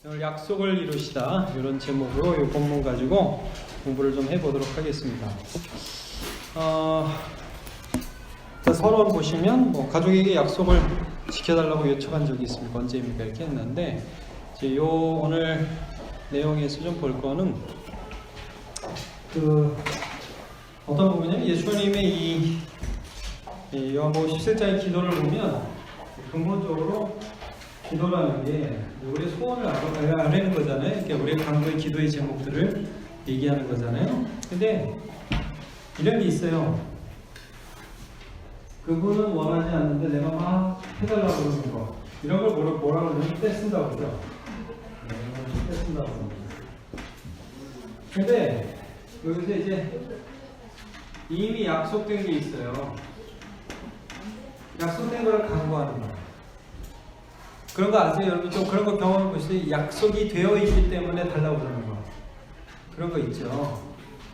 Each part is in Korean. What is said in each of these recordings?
오늘 약속을 이루시다 이런 제목으로 이 본문 가지고 공부를 좀 해보도록 하겠습니다. 서론 보시면 가족에게 약속을 지켜달라고 요청한 적이 있습니까? 언제입니까? 이렇게 했는데 이제 요 오늘 내용에서 좀 볼 거는 어떤 부분이냐면 예수님의 이 요한복음 17장의 기도를 보면 근본적으로 기도라는 게 우리의 소원을 알아내는 거잖아요. 이렇게 우리의 간구의 기도의 제목들을 얘기하는 거잖아요. 근데 이런 게 있어요. 그분은 원하지 않는데 내가 막 해달라고 그러는 거. 이런 걸 뭐라고 그러면 떼쓴다고 그러죠. 떼쓴다고 그러는 근데 여기서 이제 이미 약속된 게 있어요. 약속된 걸 간구하는 거예요. 그런 거 아세요? 여러분 좀 그런 거 경험해 보시죠. 약속이 되어 있기 때문에 달라고 그러는 거. 그런 거 있죠.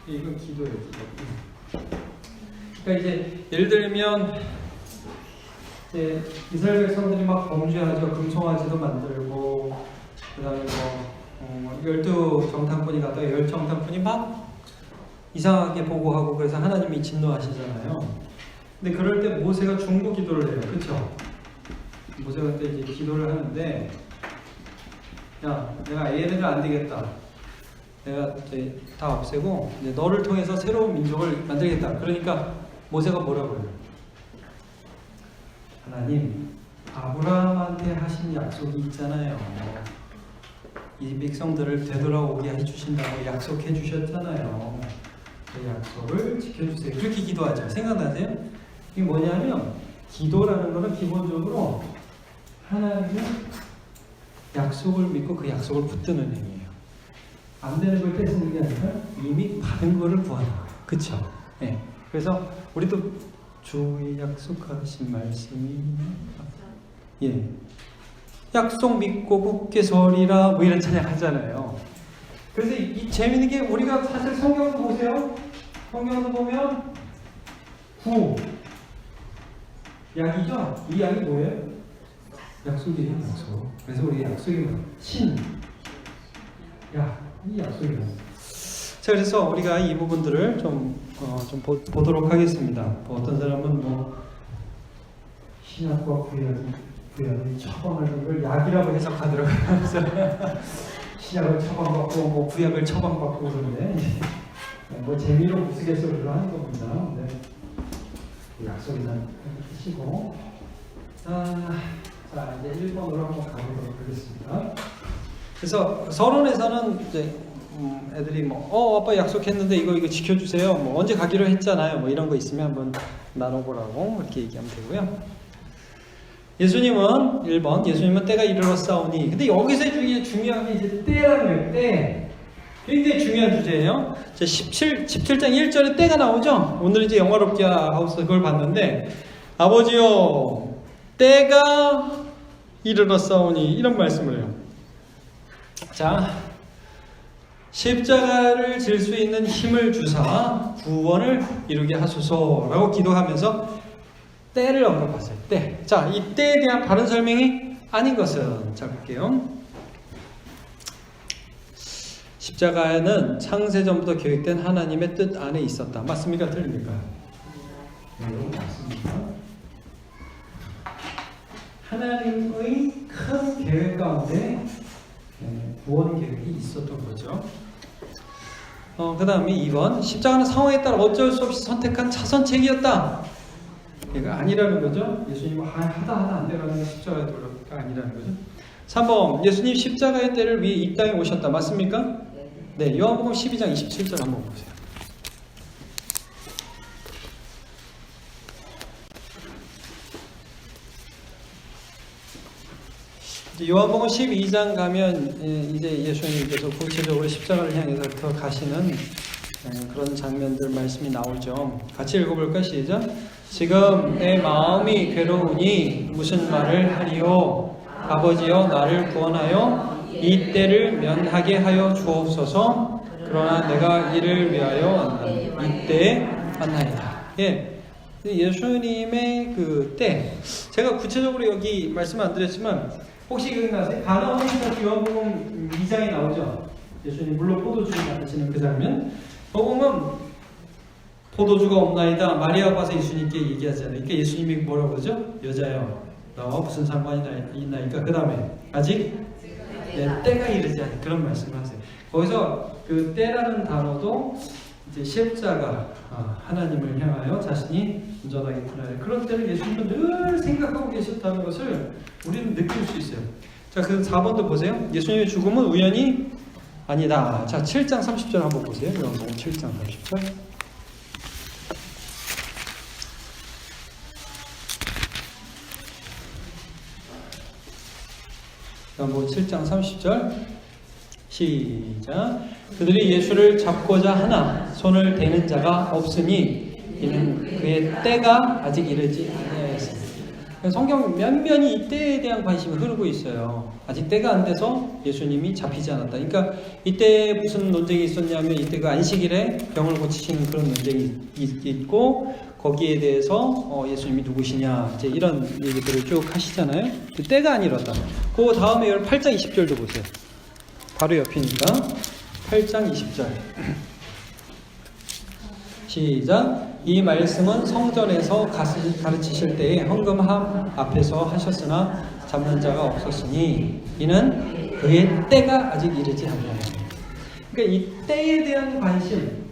이건 기도예요, 기도. 그러니까 이제 예를 들면 이제 이스라엘 백성들이 막 범죄하죠. 금송아지도 만들고 그다음에 12정탐꾼이 갔다가 10정탐꾼이 막 이상하게 보고하고 그래서 하나님이 진노하시잖아요. 근데 그럴 때 모세가 중보 기도를 해요. 그렇죠? 모세가 그때 이제 기도를 하는데, 야, 내가 얘네들 안 되겠다. 내가 이제 다 없애고 이제 너를 통해서 새로운 민족을 만들겠다. 그러니까 모세가 뭐라고 해요? 하나님, 아브라함한테 하신 약속이 있잖아요. 이 백성들을 되돌아오게 해주신다고 약속해 주셨잖아요. 그 약속을 지켜주세요. 그렇게 기도하죠. 생각나세요? 이게 뭐냐면 기도라는 거는 기본적으로 하나님의 약속을 믿고 그 약속을 붙드는 행위예요. 안 되는 걸 떼쓰는 게 아니라 이미 받은 거를 구하는 거예요. 그쵸? 네. 그래서 우리도 주의 약속하신 말씀이 예. 약속 믿고 굳게 서리라 뭐 이런 찬양 하잖아요. 그래서 이 재밌는 게 우리가 사실 성경도 보세요. 성경도 보면 구 약이죠? 이 약이 뭐예요? 약속이에요, 약속. 그래서 우리 약속이 뭐예요? 이 약속이에요. 자, 그래서 우리가 이 부분들을 좀 보도록 하겠습니다. 어떤 사람은 신약과 구약이 처방하는 걸 약이라고 해석하더라고요. 그래서 신약을 처방받고 구약을 처방받고 그러는데 재미로 우스갯소리로 하는 겁니다. 네. 약속이나 하시고 자 이제 1번으로 한번 가보도록 하겠습니다. 그래서 서론에서는 이제 애들이 아빠 약속했는데 이거 지켜주세요. 언제 가기로 했잖아요. 이런 거 있으면 한번 나눠보라고 이렇게 얘기하면 되고요. 예수님은 1번 예수님은 때가 이르렀사오니. 근데 여기서 중요한 게 이제 때라는 거예요. 때. 굉장히 중요한 주제예요. 17장 1절에 때가 나오죠. 오늘 이제 영화롭게 하우스 그걸 봤는데 아버지여 때가 이르렀사오니 이런 말씀을 해요. 자, 십자가를 질 수 있는 힘을 주사 구원을 이루게 하소서라고 기도하면서 때를 언급하세요. 때. 자, 이 때에 대한 바른 설명이 아닌 것은 자 볼게요. 십자가는 창세전부터 계획된 하나님의 뜻 안에 있었다. 맞습니까? 틀립니까? 네, 맞습니다. 하나님의 큰 계획 가운데 구원 계획이 있었던 거죠. 그 다음에 2번 십자가는 상황에 따라 어쩔 수 없이 선택한 차선책이었다. 이거 아니라는 거죠. 예수님은 하다 안 되라는 십자가의 도가 아니라는 거죠. 3번 예수님 십자가의 때를 위해 이 땅에 오셨다. 맞습니까? 네, 요한복음 12장 27절 한번 보세요. 요한복음 12장 가면 이제 예수님께서 구체적으로 십자가를 향해서 더 가시는 그런 장면들 말씀이 나오죠. 같이 읽어볼까? 시작. 지금 내 마음이 괴로우니 무슨 말을 하리요? 아버지여 나를 구원하여 이 때를 면하게 하여 주옵소서. 그러나 내가 이를 위하여 이때에 만나리라. 예, 예수님의 그 때 제가 구체적으로 여기 말씀 안 드렸지만 혹시 기억나세요? 가나온에서 요한복음 2장에 나오죠. 예수님 물로 포도주를 만드시는 그 장면. 보면 포도주가 없나이다. 마리아가 와서 예수님께 얘기하잖아요. 그러니까 예수님이 뭐라고 그러죠? 여자여, 나와 무슨 상관이 있나이까. 그 다음에 아직 때가 이르지 않은 그런 말씀을 하세요. 거기서 그 때라는 단어도 이제 시ep자가 하나님을 향하여 자신이 운전하겠구나. 그런 때를 예수님은 늘 생각하고 계셨다는 것을 우리는 느낄 수 있어요. 자, 그 4번도 보세요. 예수님의 죽음은 우연이 아니다. 자, 7장 30절 한번 보세요. 요한복음 7장 30절. 요한복음 7장 30절. 시작. 그들이 예수를 잡고자 하나 손을 대는 자가 없으니 이는 그의 때가 아직 이르지 아니하였습니다. 성경 면면이 이 때에 대한 관심이 흐르고 있어요. 아직 때가 안 돼서 예수님이 잡히지 않았다. 그러니까 이때 무슨 논쟁이 있었냐면 이때가 안식일에 병을 고치시는 그런 논쟁이 있고 거기에 대해서 예수님이 누구시냐 이제 이런 얘기들을 쭉 하시잖아요. 그 때가 아니었다. 그 다음에 8장 20절도 보세요. 바로 옆이니까 8장 20절 시작. 이 말씀은 성전에서 가르치실 때에 헌금함 앞에서 하셨으나 잡는 자가 없었으니 이는 그의 때가 아직 이르지 않나요. 그러니까 이 때에 대한 관심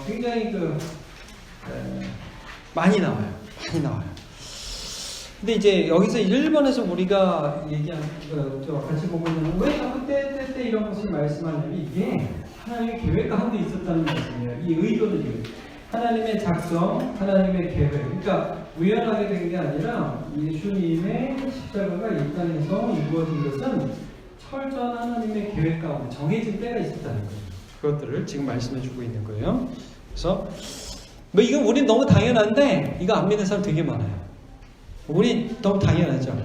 굉장히 많이 나와요. 근데 이제 여기서 1번에서 우리가 얘기한 같이 보고 있는 왜 자꾸 때 이런 것을 말씀하냐면 이게 하나님의 계획 가운데 있었다는 말씀이에요. 이 의도는 이거예요. 하나님의 작성, 하나님의 계획. 그러니까 우연하게 된 게 아니라 예수님의 십자가가 이 땅에서 이루어진 것은 철저한 하나님의 계획 가운데 정해진 때가 있었다는 거예요. 그것들을 지금 말씀해주고 있는 거예요. 그래서 이건 우린 너무 당연한데 이거 안 믿는 사람 되게 많아요. 우리 너무 당연하죠.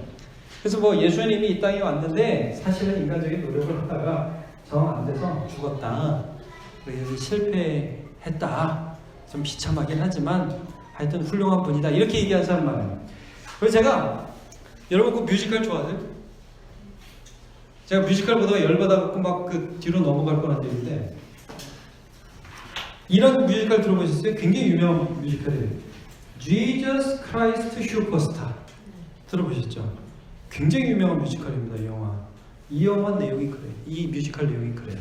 그래서 예수님이 이 땅에 왔는데 사실은 인간적인 노력을 하다가 정 안 돼서 죽었다. 그래서 실패했다. 좀 비참하긴 하지만 하여튼 훌륭한 분이다. 이렇게 얘기하는 사람 많아요. 그래서 제가 여러분 그 뮤지컬 좋아하세요? 제가 뮤지컬 보다가 열받아갖고 막 뒤로 넘어갈 뻔한데 이런 뮤지컬 들어보셨어요? 굉장히 유명한 뮤지컬이에요. Jesus Christ Superstar 들어보셨죠? 굉장히 유명한 뮤지컬입니다. 이 영화 내용이 그래요. 이 뮤지컬 내용이 그래요.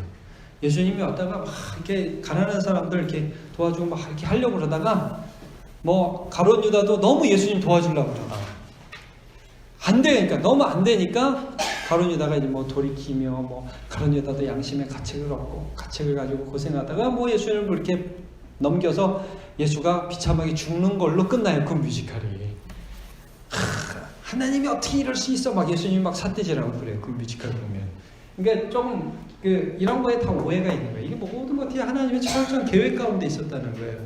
예수님이 왔다가 막 이렇게 가난한 사람들 이렇게 도와주고 막 이렇게 하려고 그러다가 가룟 유다도 너무 예수님 도와주려고 그러다가 안 되니까 너무 안 되니까 가룟 유다가 이제 돌이키며 가룟 유다도 양심의 가책을 얻고 가책을 가지고 고생하다가 예수님을 이렇게 넘겨서 예수가 비참하게 죽는 걸로 끝나요. 그 뮤지컬이. 하나님이 어떻게 이럴 수 있어? 막 예수님이 막 삿대질하고 그래요. 그 뮤지컬 보면. 그러니까 좀 이런 거에 다 오해가 있는 거예요. 이게 모든 것이 하나님의 철저한 계획 가운데 있었다는 거예요.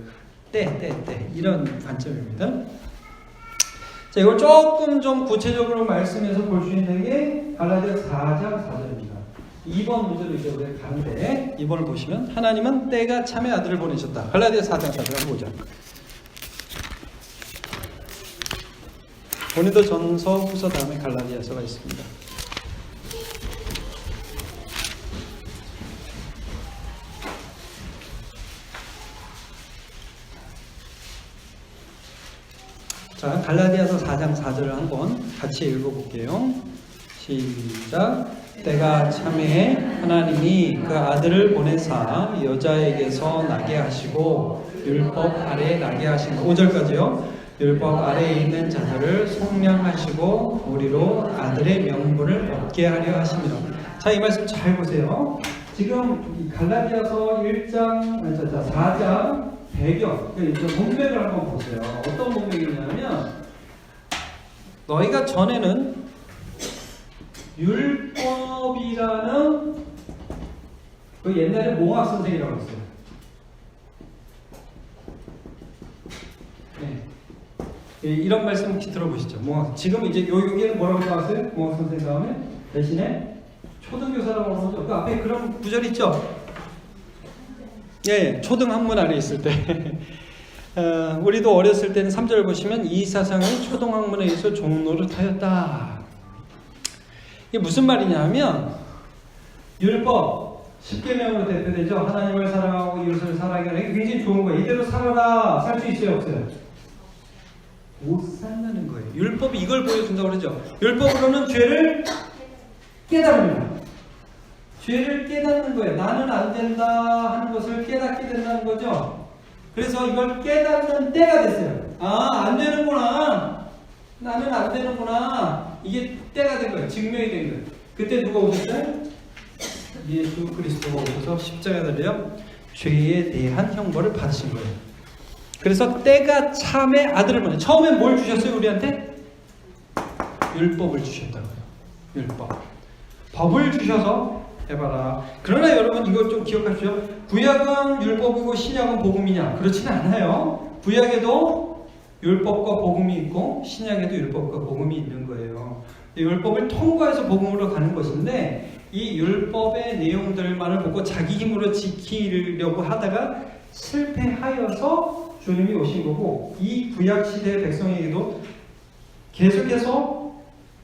때 이런 관점입니다. 자, 이걸 조금 좀 구체적으로 말씀해서 볼 수 있는 게 갈라디아서 4장 4절입니다. 2번 문제로 이제 우리가 가는데 2번을 보시면 하나님은 때가 참의 아들을 보내셨다. 갈라디아서 4장 4절 한번 보자. 고린도 전서 후서 다음에 갈라디아서가 있습니다. 자, 갈라디아서 4장 4절을 한번 같이 읽어볼게요. 시작. 때가 참에 하나님이 그 아들을 보내사 여자에게서 나게 하시고 율법 아래에 나게 하신 5절까지요. 율법 아래에 있는 자들을 속량하시고 우리로 아들의 명분을 얻게 하려 하심이라. 자, 이 말씀 잘 보세요. 지금 이 갈라디아서 4장 배경, 문맥을 한번 보세요. 어떤 문맥이냐면 너희가 전에는 율법이라는 옛날에 몽학 선생이라고 했어요. 네. 이런 말씀 혹시 들어보시죠? 몽학. 지금 이제 여기는 뭐라고 나왔어요? 몽학 선생 다음에 대신에 초등교사라고 하죠. 그 앞에 그런 구절 있죠? 예, 초등 학문 아래 있을 때 우리도 어렸을 때는 3절 보시면 이 사상이 초등 학문에 의해서 종로를 타였다. 이게 무슨 말이냐 하면 율법 10계명으로 대표되죠. 하나님을 사랑하고 이웃을 사랑하는 게 굉장히 좋은 거예요. 이대로 살아라. 살 수 있어요, 없어요? 못 산다는 거예요. 율법이 이걸 보여준다고 그러죠. 율법으로는 죄를 깨달습니다. 죄를 깨닫는 거예요. 나는 안 된다 하는 것을 깨닫게 된다는 거죠. 그래서 이걸 깨닫는 때가 됐어요. 아, 안 되는구나. 나는 안 되는구나. 이게 때가 된 거예요. 증명이 된 거예요. 그때 누가 오셨어요? 예수 그리스도가 오셔서 십자가에 달려 죄에 대한 형벌을 받으신 거예요. 그래서 때가 참의 아들을 보내. 처음엔 뭘 주셨어요? 우리한테? 율법을 주셨다고요. 율법. 법을 주셔서 해봐라. 그러나 여러분 이걸 좀 기억하십시오. 구약은 율법이고 신약은 복음이냐? 그렇지는 않아요. 구약에도 율법과 복음이 있고 신약에도 율법과 복음이 있는 거예요. 율법을 통과해서 복음으로 가는 것인데 이 율법의 내용들만을 보고 자기 힘으로 지키려고 하다가 실패하여서 주님이 오신 거고, 이 구약 시대의 백성에게도 계속해서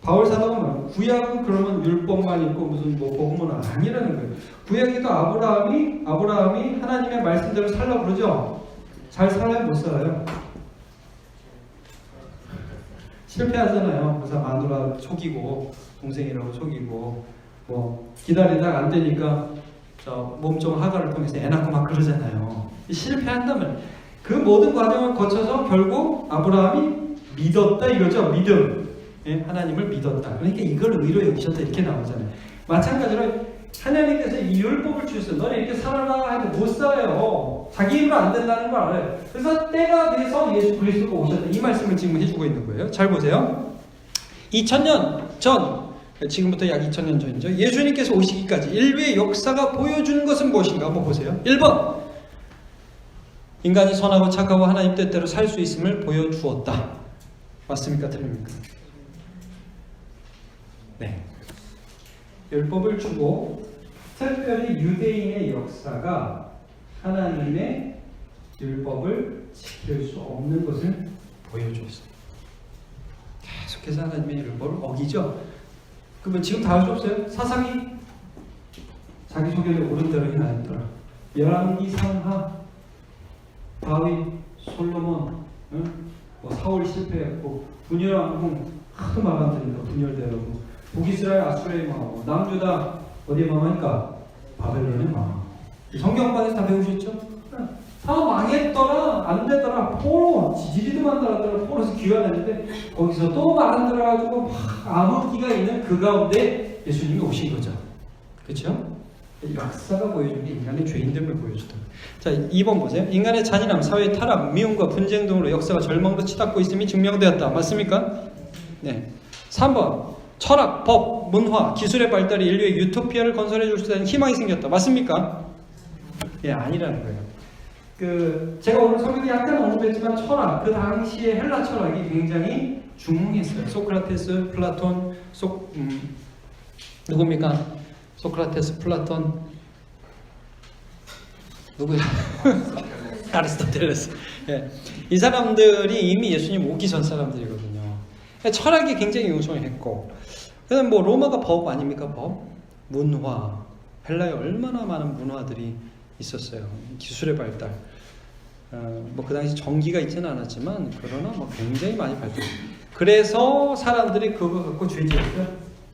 바울 사도가 말해요. 구약은 그러면 율법만 있고 무슨 뭐 복음은 아니라는 거예요. 구약에도 아브라함이 하나님의 말씀대로 살라고 그러죠. 잘 살아요, 못 살아요? 실패하잖아요. 그래서 마누라 속이고 동생이라고 속이고 뭐 기다리다가 안 되니까 저 몸종 하가를 통해서 애 낳고 막 그러잖아요. 실패한다면 그 모든 과정을 거쳐서 결국 아브라함이 믿었다 이거죠. 믿음. 예? 하나님을 믿었다. 그러니까 이걸 의로 여기셨다 이렇게 나오잖아요. 마찬가지로 하나님께서 이 율법을 주셨어요. 너는 이렇게 살아라 하는데 못 살아요. 자기 힘으로 안 된다는 걸 알아요. 그래서 때가 돼서 예수 그리스도가 오셨다. 이 말씀을 지금 해주고 있는 거예요. 잘 보세요. 2000년 전, 지금부터 약 2000년 전이죠. 예수님께서 오시기까지 인류의 역사가 보여주는 것은 무엇인가 한번 보세요. 1번, 인간이 선하고 착하고 하나님 뜻대로 살 수 있음을 보여주었다. 맞습니까? 틀립니까? 네. 율법을 주고 특별히 유대인의 역사가 하나님의 율법을 지킬 수 없는 것을 보여주었어요. 계속해서 하나님의 율법을 어기죠. 그러면 지금 다 할 수 없어요? 사상이 자기소개를 옳은 대로 해놨더라. 열왕기 상하, 다윗, 솔로몬, 응? 뭐 사울 실패했고 분열왕궁 하도 막아들니까 분열되고 북이스라엘 아수르의 망하고 남유다 어디에 망하니까 바벨론의 망하고 성경반에서 다 배우셨죠? 다 망했더라 안 되더라 포로 지지리도 만들었더라 포로에서 귀환했는데 거기서 또 말 들어가지고 막 암흑기가 있는 그 가운데 예수님이 오신 거죠. 그렇죠? 역사가 보여주는 게 인간의 죄인됨을 보여주다. 자, 2번 보세요. 인간의 잔인함, 사회의 타락, 미움과 분쟁 등으로 역사가 절망도 치닫고 있음이 증명되었다. 맞습니까? 네. 3번. 철학, 법, 문화, 기술의 발달이 인류의 유토피아를 건설해 줄 수 있다는 희망이 생겼다. 맞습니까? 예, 아니라는 거예요. 제가 오늘 설명에 약간 언급했지만 철학, 그 당시의 헬라 철학이 굉장히 중흥했어요. 소크라테스, 플라톤, 누굽니까? 소크라테스, 플라톤, 누구야? 아리스토텔레스. 예. 이 사람들이 이미 예수님 오기 전 사람들이거든요. 철학이 굉장히 융성했고, 그다음 뭐 로마가 법 아닙니까? 법, 문화, 헬라에 얼마나 많은 문화들이 있었어요. 기술의 발달. 뭐 그 당시 전기가 있지는 않았지만 그러나 뭐 굉장히 많이 발달했어요. 그래서 사람들이 그거 갖고 죄지었어요.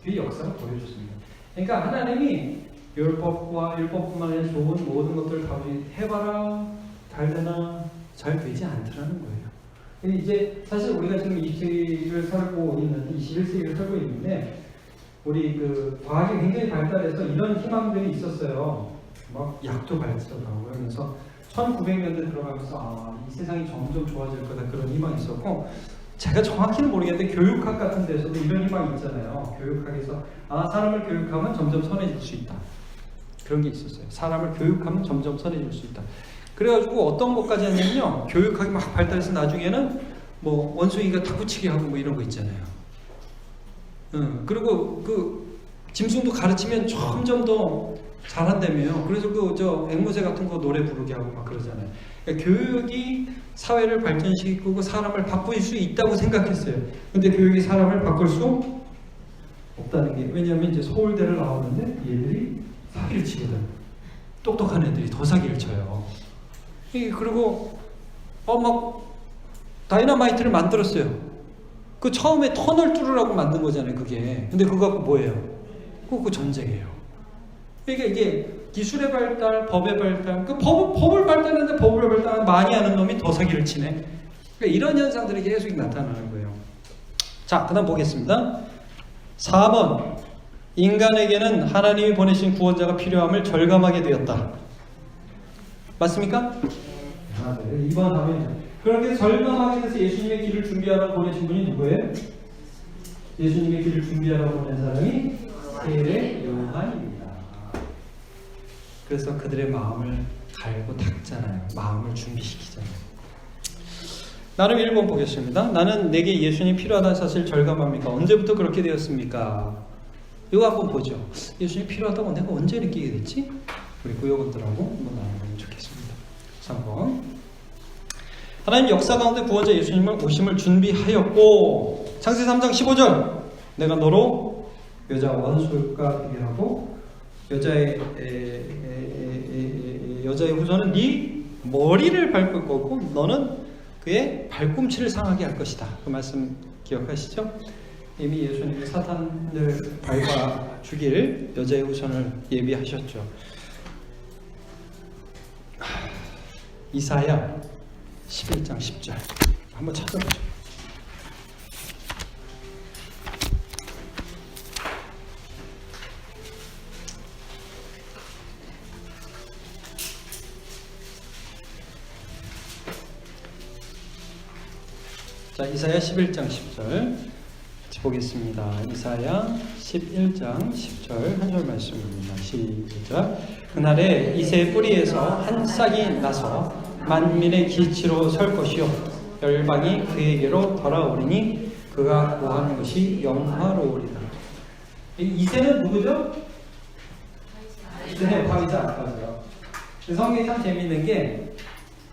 그 역사가 보여줬습니다. 그러니까 하나님이 율법뿐만 아니라 좋은 모든 것들을 다 해봐라, 잘 되나, 잘 되지 않더라는 거예요. 이제 사실 우리가 지금 20세기를 살고 있는, 21세기를 살고 있는데 우리 그 과학이 굉장히 발달해서 이런 희망들이 있었어요. 막 약도 발전하고 그래서 1900년대 들어가면서 이 세상이 점점 좋아질 거다 그런 희망이 있었고, 제가 정확히는 모르겠는데 교육학 같은 데서도 이런 희망이 있잖아요. 교육학에서 사람을 교육하면 점점 선해질 수 있다. 그런 게 있었어요. 사람을 교육하면 점점 선해질 수 있다. 그래가지고 어떤 것까지 했냐면요. 교육학이 막 발달해서 나중에는 뭐 원숭이가 탁구치기 하고 뭐 이런 거 있잖아요. 그리고 그 짐승도 가르치면 점점 더 잘한다며요. 그래서 저 앵무새 같은 거 노래 부르게 하고 막 그러잖아요. 그러니까 교육이 사회를 발전시키고 사람을 바꿀 수 있다고 생각했어요. 근데 교육이 사람을 바꿀 수 없다는 게, 왜냐하면 이제 서울대를 나오는데 얘들이 사기를 치거든. 똑똑한 애들이 더 사기를 쳐요. 그리고 막 다이너마이트를 만들었어요. 그 처음에 터널 뚫으라고 만든 거잖아요, 그게. 근데 그거 갖고 뭐예요? 그거 전쟁이에요. 그러니까 이게 기술의 발달, 법의 발달, 법을 발달하는데 법을 발달 많이 하는 놈이 더 사기를 치네. 그러니까 이런 현상들이 계속 나타나는 거예요. 자, 그 다음 보겠습니다. 4번. 인간에게는 하나님이 보내신 구원자가 필요함을 절감하게 되었다. 맞습니까? 2번 답이죠. 그렇게 절감하게 돼서 예수님의 길을 준비하러 보내신 분이 누구예요? 예수님의 길을 준비하러 보낸 사람이 세례 요한입니다. 그래서 그들의 마음을 갈고 닦잖아요. 마음을 준비시키잖아요. 나는 1번 보겠습니다. 나는 내게 예수님이 필요하다는 사실 절감합니까? 언제부터 그렇게 되었습니까? 이거 한번 보죠. 예수님이 필요하다고 내가 언제 느끼게 됐지? 우리 구역원들하고 한번 나눠보면 좋겠습니다. 3번. 하나님 역사 가운데 구원자 예수님을 오심을 준비하였고, 창세기 3장 15절. 내가 너로 여자 원수가 되게 하고 여자의 후손은 네 머리를 밟을 거고 너는 그의 발꿈치를 상하게 할 것이다. 그 말씀 기억하시죠? 이미 예수님이 사탄을 밟아 죽일 여자의 후손을 예비하셨죠. 이사야 11장 10절 한번 찾아보죠. 자, 이사야 11장 10절 보겠습니다. 이사야 11장 10절 한 절 말씀입니다. 시작. 그날에 이새의 뿌리에서 한 싹이 나서 만민의 기치로 설 것이요 열방이 그에게로 돌아오리니 그가 구하는 것이 영화로우리라. 이새는 누구죠? 이새 바위자 아까죠. 성경이 참 재밌는 게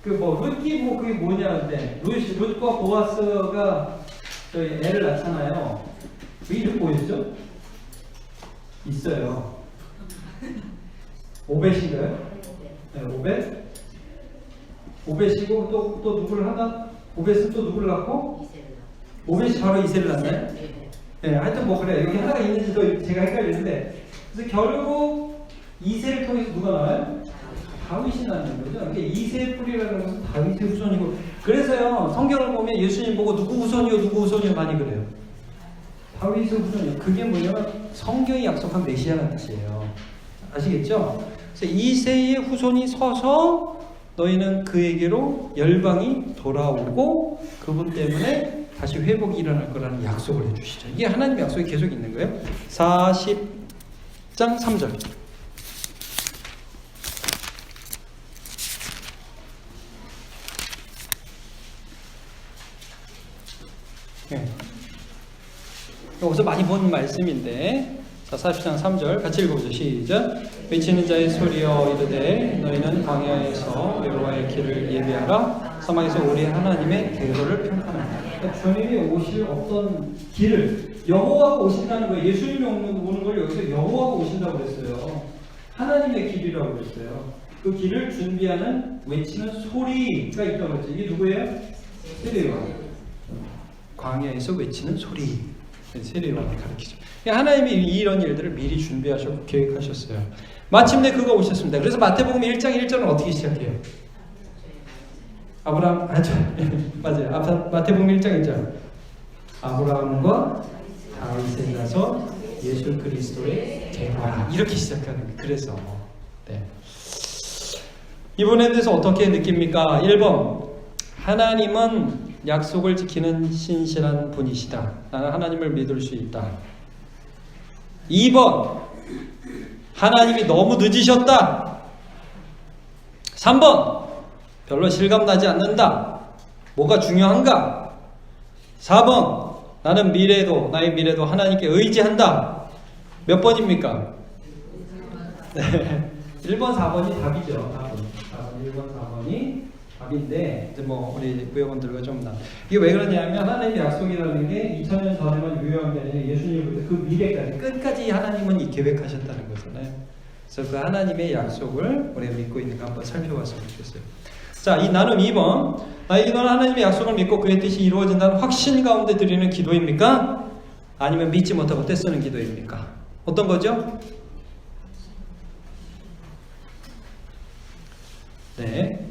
룻기 그게 뭐냐는데 룻과 보아스가 저희 애를 낳잖아요. 그게 이렇게 보이죠? 있어요. 오벳인가요? 네, 오벳. 오벳이고 또 누구를 하나? 오벳은 또 누구를 낳고? 오벳이 바로 이새를 낳나요? 네, 하여튼 뭐 그래요. 여기 하나가 있는지도 제가 헷갈리는데, 그래서 결국 이새를 통해서 누가 나와요? 다윗이 낳는 거죠. 그러니까 이새의 뿌리라는 것은 다윗의 후손이고, 그래서요 성경을 보면 예수님 보고 누구 후손이요 누구 후손이요 많이 그래요. 다윗의 후손이요. 그게 뭐냐면 성경이 약속한 메시아라는 뜻이에요. 아시겠죠? 그래서 이새의 후손이 서서 너희는 그에게로 열방이 돌아오고 그분 때문에 다시 회복이 일어날 거라는 약속을 해주시죠. 이게 하나님의 약속이 계속 있는 거예요. 40장 3절. 네. 여기서 많이 본 말씀인데, 자, 40장 3절 같이 읽어보죠. 시작. 외치는 자의 소리여 이르되 너희는 광야에서 여호와의 길을 예비하라. 사막에서 우리 하나님의 계로를 평탄하라. 그러니까 주님이 오실 어떤 길을 여호와가 오신다는 거예요. 예수님이 오는 걸 여기서 여호와가 오신다고 그랬어요. 하나님의 길이라고 그랬어요. 그 길을 준비하는 외치는 소리가 있다고 그랬죠. 이게 누구예요? 세례요한. 광야에서 외치는 소리. 세례요한을 가르치죠. 하나님이 이런 일들을 미리 준비하셨고 계획하셨어요. 마침내 그가 오셨습니다. 그래서 마태복음 1장 1절은 어떻게 시작해요? 맞아요. 마태복음 1장 1절. 아브라함과 다윗에 나서 예수 그리스도의 계보라. 이렇게 시작하는 거예요. 그래서 네. 이분에 대해서 어떻게 느낍니까? 1번. 하나님은 약속을 지키는 신실한 분이시다. 나는 하나님을 믿을 수 있다. 2번. 하나님이 너무 늦으셨다. 3번. 별로 실감나지 않는다. 뭐가 중요한가? 4번. 나는 나의 미래도 하나님께 의지한다. 몇 번입니까? 네. 1번, 4번이 답이죠. 4번, 1번, 4번이 답인데, 이제 뭐 우리 구역원들과 좀 이게 왜 그러냐면 하나님의 약속이라는 게 2000년 전에만 유효한 게 아니라 예수님부터 그 미래까지 끝까지 하나님은 이 계획하셨다는 거잖아요. 그래서 그 하나님의 약속을 우리가 믿고 있는가 한번 살펴봤으면 좋겠어요. 자, 이 나눔 2번. 이건 하나님의 약속을 믿고 그의 뜻이 이루어진다는 확신 가운데 드리는 기도입니까? 아니면 믿지 못하고 떼쓰는 기도입니까? 어떤 거죠? 네.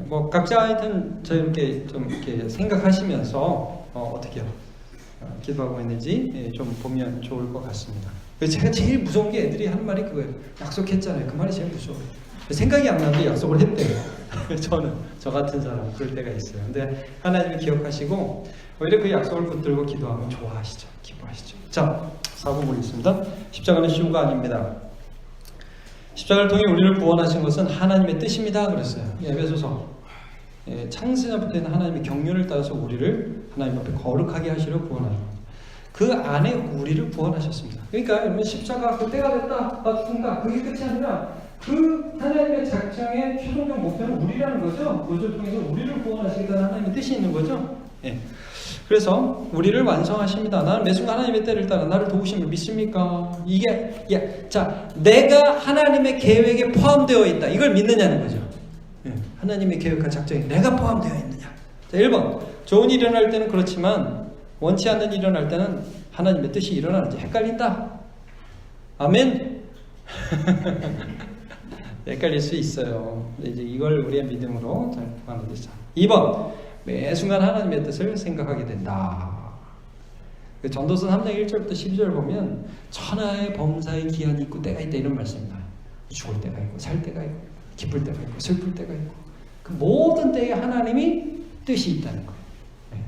뭐 각자 하여튼 이렇게 좀 이렇게 생각하시면서 어떻게요? 기도하고 있는지 좀 보면 좋을 것 같습니다. 제가 제일 무서운 게 애들이 하는 말이 그거예요. 약속했잖아요. 그 말이 제일 무서워요. 생각이 안 나도 약속을 했대요. 저 같은 사람 그럴 때가 있어요. 근데 하나님이 기억하시고 오히려 그 약속을 붙들고 기도하면 좋아하시죠. 기뻐하시죠. 자, 4번 보겠습니다. 십자가는 쉬운 거 아닙니다. 십자가를 통해 우리를 구원하신 것은 하나님의 뜻입니다. 그랬어요. 에베소서 창세전부터 있는 하나님의 경륜을 따라서 우리를 하나님 앞에 거룩하게 하시려 구원하는 것. 그 안에 우리를 구원하셨습니다. 그러니까 여러분 십자가 그 때가 됐다, 나 죽는다, 그게 끝이 아니라 그 하나님의 작정의 최종적 목표는 우리라는 거죠. 구조를 통해서 우리를 구원하시겠다는 하나님의 뜻이 있는 거죠. 예. 그래서 우리를 완성하십니다. 나는 매 순간 하나님의 때를 따라 나를 도우심을 믿습니까? 자, 내가 하나님의 계획에 포함되어 있다. 이걸 믿느냐는 거죠. 예. 하나님의 계획과 작정에 내가 포함되어 있느냐. 자, 1번. 좋은 일이 일어날 때는 그렇지만 원치 않는 일이 일어날 때는 하나님의 뜻이 일어나는지 헷갈린다. 아멘. 헷갈릴 수 있어요. 이제 이걸 우리의 믿음으로 잘 구하는 거죠. 2번. 매 순간 하나님의 뜻을 생각하게 된다. 전도서 3장 1절부터 12절 보면 천하의 범사의 기한이 있고 때가 있다 이런 말씀입니다. 죽을 때가 있고 살 때가 있고 기쁠 때가 있고 슬플 때가 있고 그 모든 때에 하나님이 뜻이 있다는 거예요.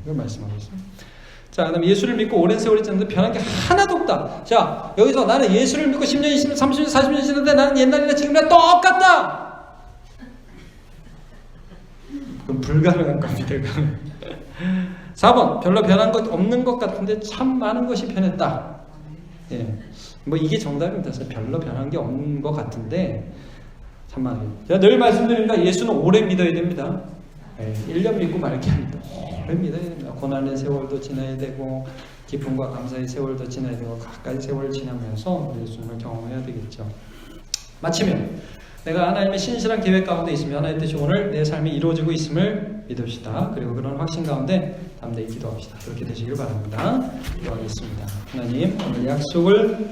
이걸 말씀하고 있어요. 자, 그다음 예수를 믿고 오랜 세월이 지났는데 변한 게 하나도 없다. 자, 여기서 나는 예수를 믿고 10년, 20년, 30년, 40년 지났는데 나는 옛날이나 지금이나 똑같다. 그럼 불가능한 겁니다. 4번. 별로 변한 것 없는 것 같은데 참 많은 것이 변했다. 예. 뭐 이게 정답입니다. 별로 변한 게 없는 것 같은데 참 많은 게. 제가 늘 말씀드립니다. 예수는 오래 믿어야 됩니다. 예. 1년 믿고 말게 아닙니다. 오래 믿어야 됩니다. 고난의 세월도 지나야 되고 기쁨과 감사의 세월도 지나야 되고 가까이 세월을 지나면서 예수님을 경험해야 되겠죠. 마치면 내가 하나님의 신실한 계획 가운데 있으며 하나님의 뜻이 오늘 내 삶이 이루어지고 있음을 믿읍시다. 그리고 그런 확신 가운데 담대히 기도합시다. 그렇게 되시길 바랍니다. 기도하겠습니다. 하나님, 오늘 약속을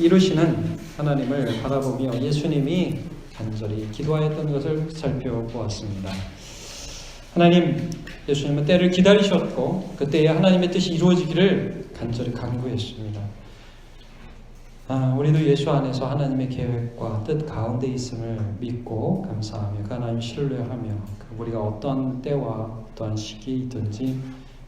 이루시는 하나님을 바라보며 예수님이 간절히 기도하였던 것을 살펴보았습니다. 하나님, 예수님은 때를 기다리셨고 그때에 하나님의 뜻이 이루어지기를 간절히 간구했습니다. 우리도 예수 안에서 하나님의 계획과 뜻 가운데 있음을 믿고 감사하며 그 하나님 신뢰하며 우리가 어떤 때와 어떠한 시기든지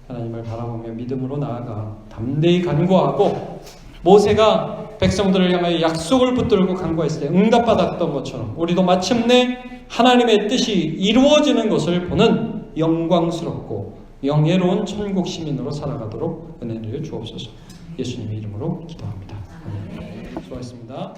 하나님을 바라보며 믿음으로 나아가 담대히 간구하고 모세가 백성들을 향하여 약속을 붙들고 간구했을 때 응답받았던 것처럼 우리도 마침내 하나님의 뜻이 이루어지는 것을 보는 영광스럽고 영예로운 천국 시민으로 살아가도록 은혜를 주옵소서. 예수님의 이름으로 기도합니다. 수고하셨습니다.